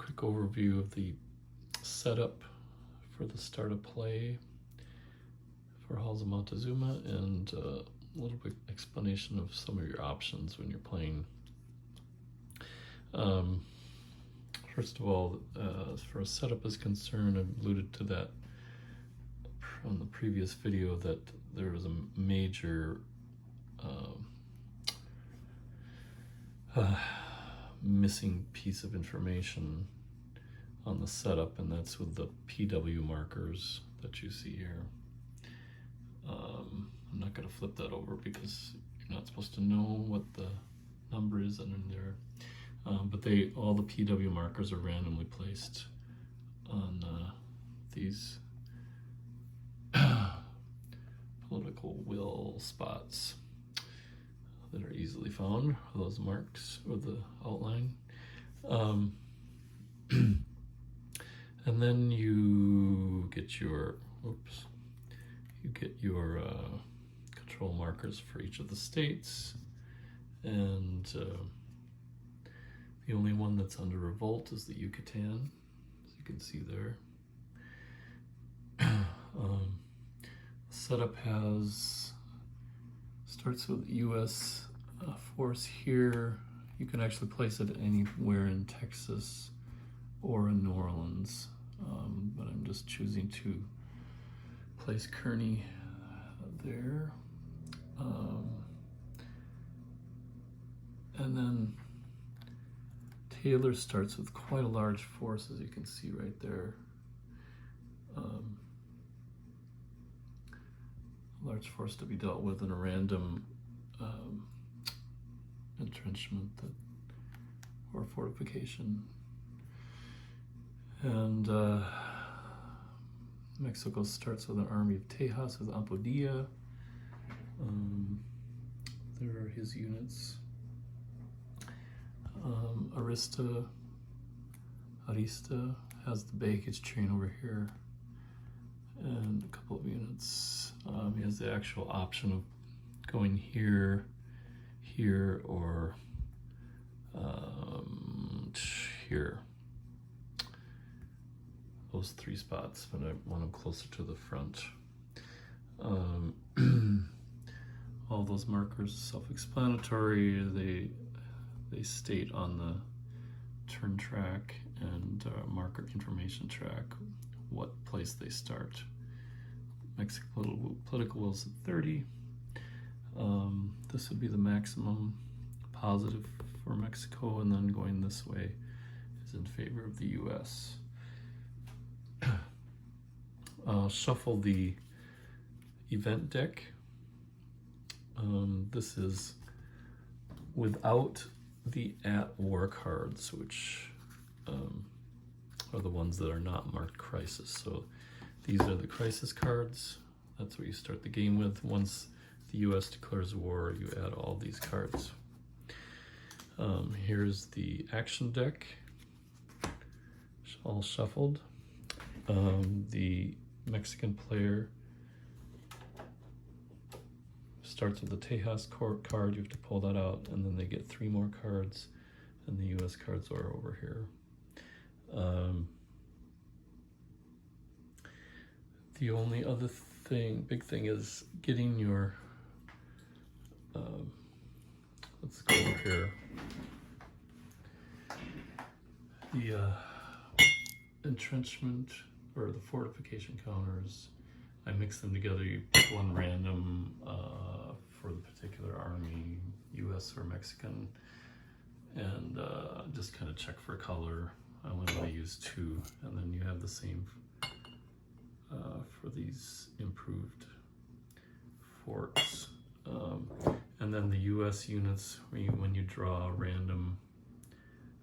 quick overview of the setup for the start of play for Halls of Montezuma, and a little bit explanation of some of your options when you're playing. First of all, as far as setup is concerned, I alluded to that on the previous video that there was a major missing piece of information on the setup, and that's with the PW markers that you see here. I'm not going to flip that over because you're not supposed to know what the number is under there. But all the PW markers are randomly placed on these political will spots that are easily found, those marks or the outline. And then you get your, control markers for each of the states, and the only one that's under revolt is the Yucatan, as you can see there. Setup starts with U.S. force here. You can actually place it anywhere in Texas or in New Orleans, but I'm just choosing to place Kearney there. And then Taylor starts with quite a large force, as you can see right there. Large force to be dealt with in a random entrenchment or fortification. And Mexico starts with an army of Tejas with Ampodilla. There are his units. Arista has the baggage train over here, and a couple of units. He has the actual option of going here, or here. Those three spots, but I want them closer to the front. All those markers self-explanatory. They state on the turn track and marker information track what place they start. Mexican political will is at 30. This would be the maximum positive for Mexico, and then going this way is in favor of the U.S. Shuffle the event deck. This is without the at-war cards, which are the ones that are not marked crisis. So these are the crisis cards. That's what you start the game with. Once the U.S. declares war, you add all these cards. Here's the action deck, all shuffled. The Mexican player starts with the Tejas card. You have to pull that out, and then they get 3 more cards, and the U.S. cards are over here. The only other big thing is getting your, let's go over here. The entrenchment or the fortification counters, I mix them together. You pick one random for the particular army, US or Mexican, and just kind of check for color. I only want to use 2, and then you have the same for these improved forts. And then the US units, when you draw random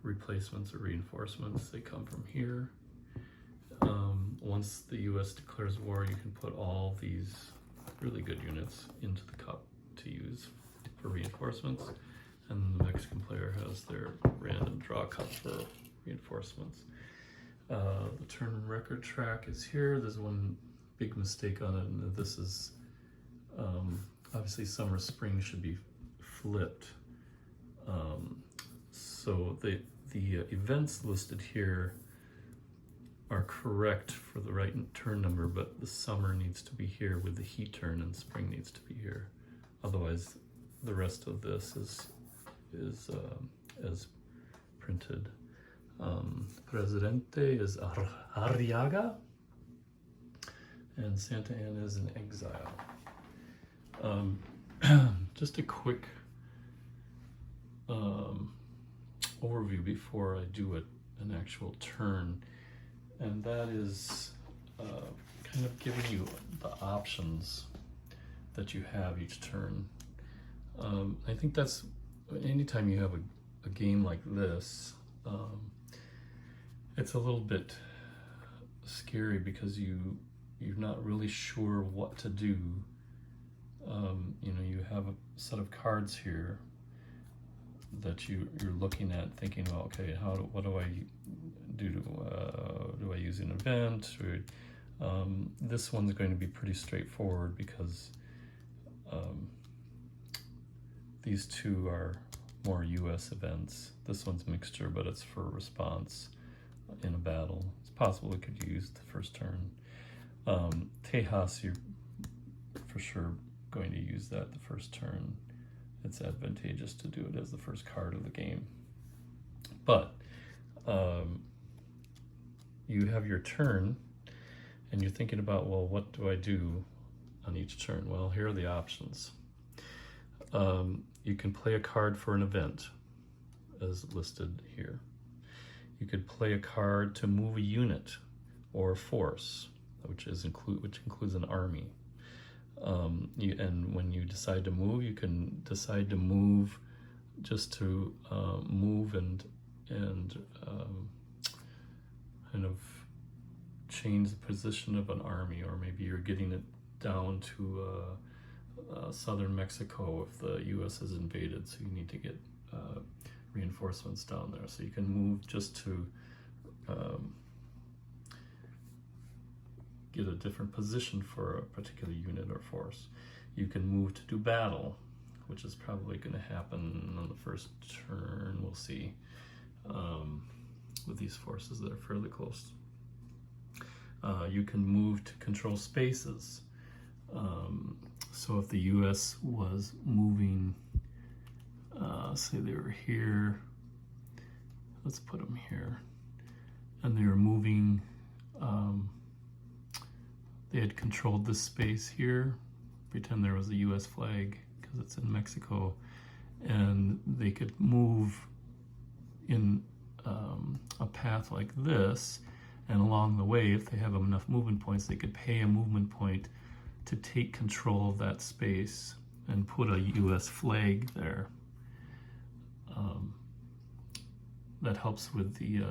replacements or reinforcements, they come from here. Once the US declares war, you can put all these really good units into the cup to use for reinforcements, and the Mexican player has their random draw cup for reinforcements. The turn record track is here. There's one big mistake on it, and this is obviously summer spring should be flipped. So the the events listed here are correct for the right turn number, but the summer needs to be here with the heat turn and spring needs to be here. Otherwise, the rest of this is as printed. Presidente is Arriaga, and Santa Ana is in exile. Just a quick overview before I do an actual turn, and that is kind of giving you the options that you have each turn. I think that's anytime you have a game like this, it's a little bit scary because you're not really sure what to do. You know, you have a set of cards here that you're looking at, thinking, well, okay, what do I do? Do I use an event? Or, this one's going to be pretty straightforward because these two are more U.S. events. This one's mixture, but it's for response in a battle. It's possible it could use the first turn. Tejas, you're for sure going to use that the first turn. It's advantageous to do it as the first card of the game. But you have your turn, and you're thinking about, well, what do I do on each turn? Well, here are the options. You can play a card for an event, as listed here. You could play a card to move a unit or a force, which includes an army. And when you decide to move, you can decide to move just to move and kind of change the position of an army, or maybe you're getting it down to southern Mexico if the U.S. is invaded, so you need to get reinforcements down there. So you can move just to get a different position for a particular unit or force. You can move to do battle, which is probably going to happen on the first turn. We'll see with these forces that are fairly close. You can move to control spaces. So if the U.S. was moving, say they were here, let's put them here, and they were moving, they had controlled this space here, pretend there was a U.S. flag because it's in Mexico, and they could move in a path like this, and along the way, if they have enough movement points, they could pay a movement point to take control of that space and put a U.S. flag there. That helps with the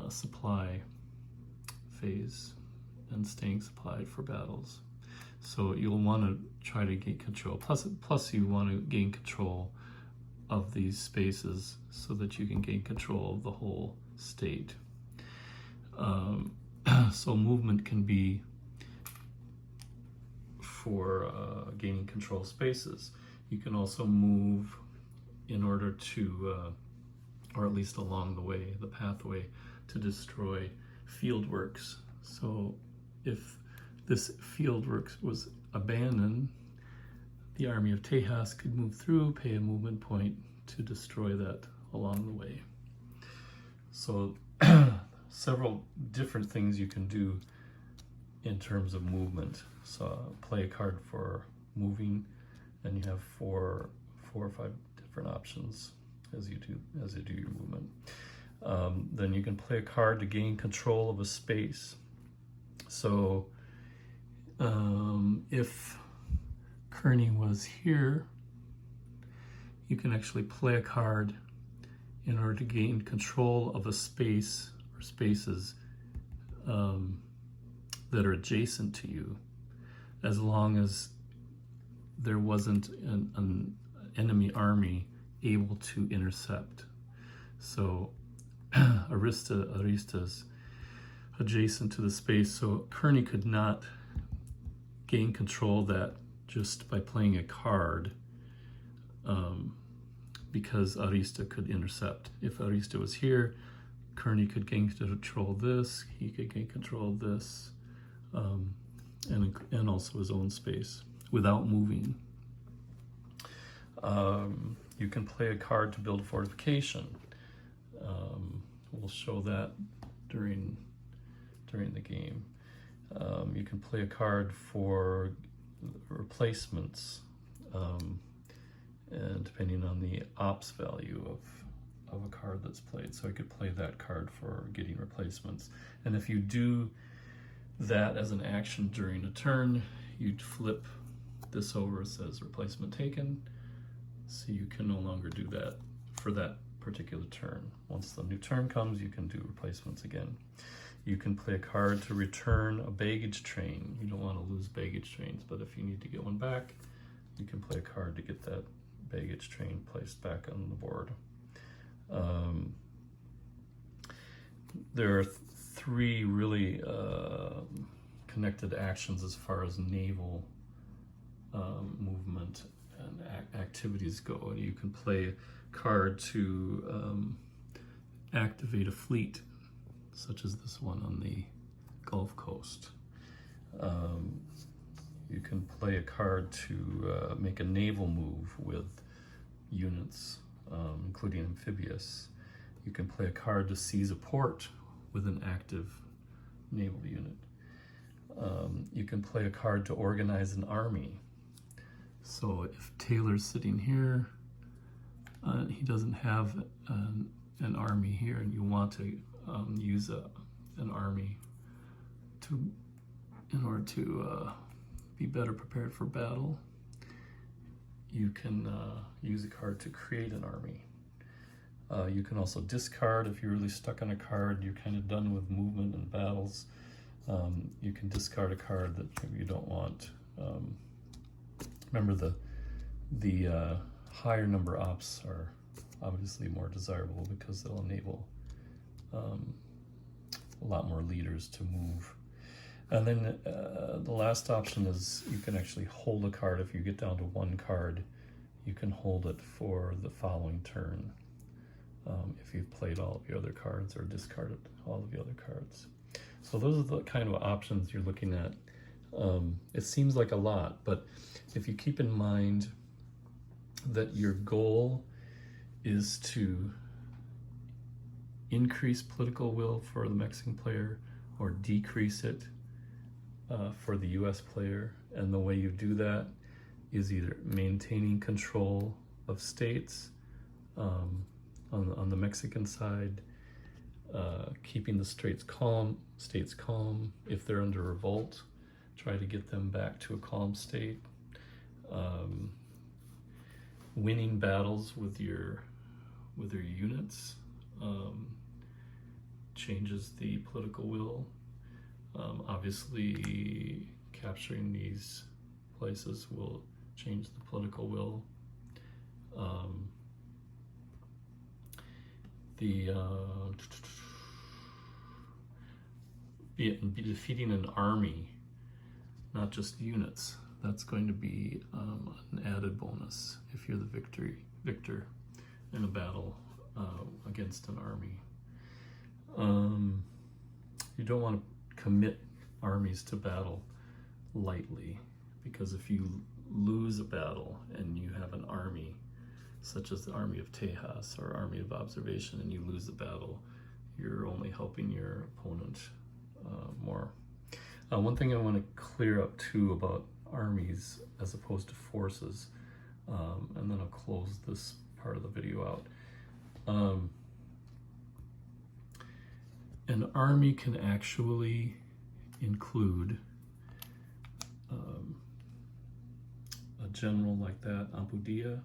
supply phase and staying supplied for battles. So you'll want to try to gain control. Plus you want to gain control of these spaces so that you can gain control of the whole state. So movement can be for gaining control spaces. You can also move in order to, or at least along the way, the pathway, to destroy fieldworks. So if this fieldworks was abandoned, the army of Tejas could move through, pay a movement point to destroy that along the way. So several different things you can do in terms of movement. So play a card for moving, and you have four or five different options as you do your movement. Then you can play a card to gain control of a space. So if Kearney was here, you can actually play a card in order to gain control of a space or spaces that are adjacent to you, as long as there wasn't an enemy army able to intercept. So Arista's adjacent to the space, so Kearney could not gain control of that just by playing a card, because Arista could intercept. If Arista was here, Kearney could gain control of this, he could gain control of this, and also his own space without moving. You can play a card to build a fortification. We'll show that during the game. You can play a card for replacements, and depending on the ops value of a card that's played. So I could play that card for getting replacements. And if you do that as an action during a turn, you'd flip this over. It says replacement taken. So you can no longer do that for that particular turn. Once the new turn comes, you can do replacements again. You can play a card to return a baggage train. You don't want to lose baggage trains, but if you need to get one back, you can play a card to get that baggage train placed back on the board. There are three really connected actions as far as naval movement and activities go. You can play a card to activate a fleet, such as this one on the Gulf Coast. You can play a card to make a naval move with units, including amphibious. You can play a card to seize a port with an active naval unit. You can play a card to organize an army. So if Taylor's sitting here, he doesn't have an army here, and you want to use an army in order to be better prepared for battle. You can use a card to create an army. You can also discard if you're really stuck on a card, you're kind of done with movement and battles. You can discard a card that you don't want. Remember, the higher number ops are obviously more desirable because they'll enable a lot more leaders to move. And then the last option is you can actually hold a card. If you get down to one card, you can hold it for the following turn if you've played all of your other cards or discarded all of the other cards. So those are the kind of options you're looking at. It seems like a lot, but if you keep in mind that your goal is to increase political will for the Mexican player or decrease it for the US player, and the way you do that is either maintaining control of states on the Mexican side, keeping the states calm. If they're under revolt, try to get them back to a calm state. Winning battles with your units changes the political will. Obviously, capturing these places will change the political will. Defeating an army, not just units, that's going to be an added bonus if you're the victor in a battle against an army. You don't want to commit armies to battle lightly, because if you lose a battle and you have an army such as the Army of Tejas or Army of Observation, and you lose the battle, you're only helping your opponent more. One thing I want to clear up too about armies as opposed to forces, and then I'll close this part of the video out. An army can actually include a general like that, Ampudia,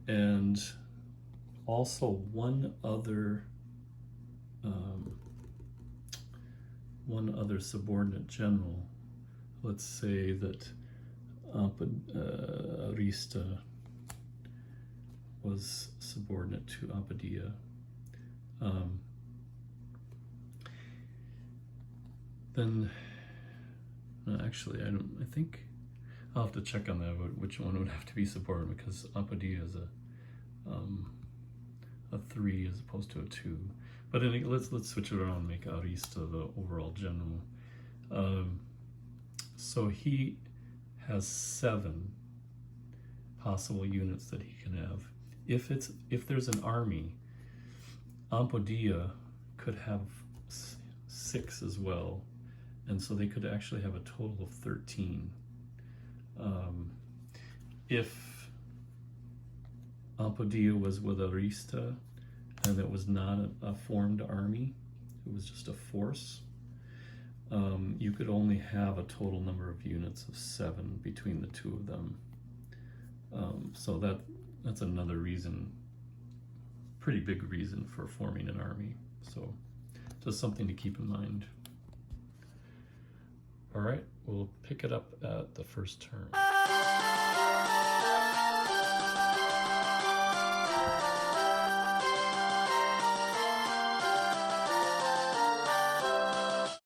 and also one other subordinate general. Let's say that Arista was subordinate to Ampudia. Then, actually, I think I'll have to check on that, which one would have to be subordinate, because Ampudia is a 3 as opposed to a 2. But anyway, let's switch it around and make Arista the overall general. So he has 7 possible units that he can have. If there's an army, Ampodia could have 6 as well, and so they could actually have a total of 13. If Ampodia was with Arista and it was not a formed army, it was just a force, you could only have a total number of units of 7 between the two of them. So that's another reason, pretty big reason for forming an army. So just something to keep in mind. All right, we'll pick it up at the first turn.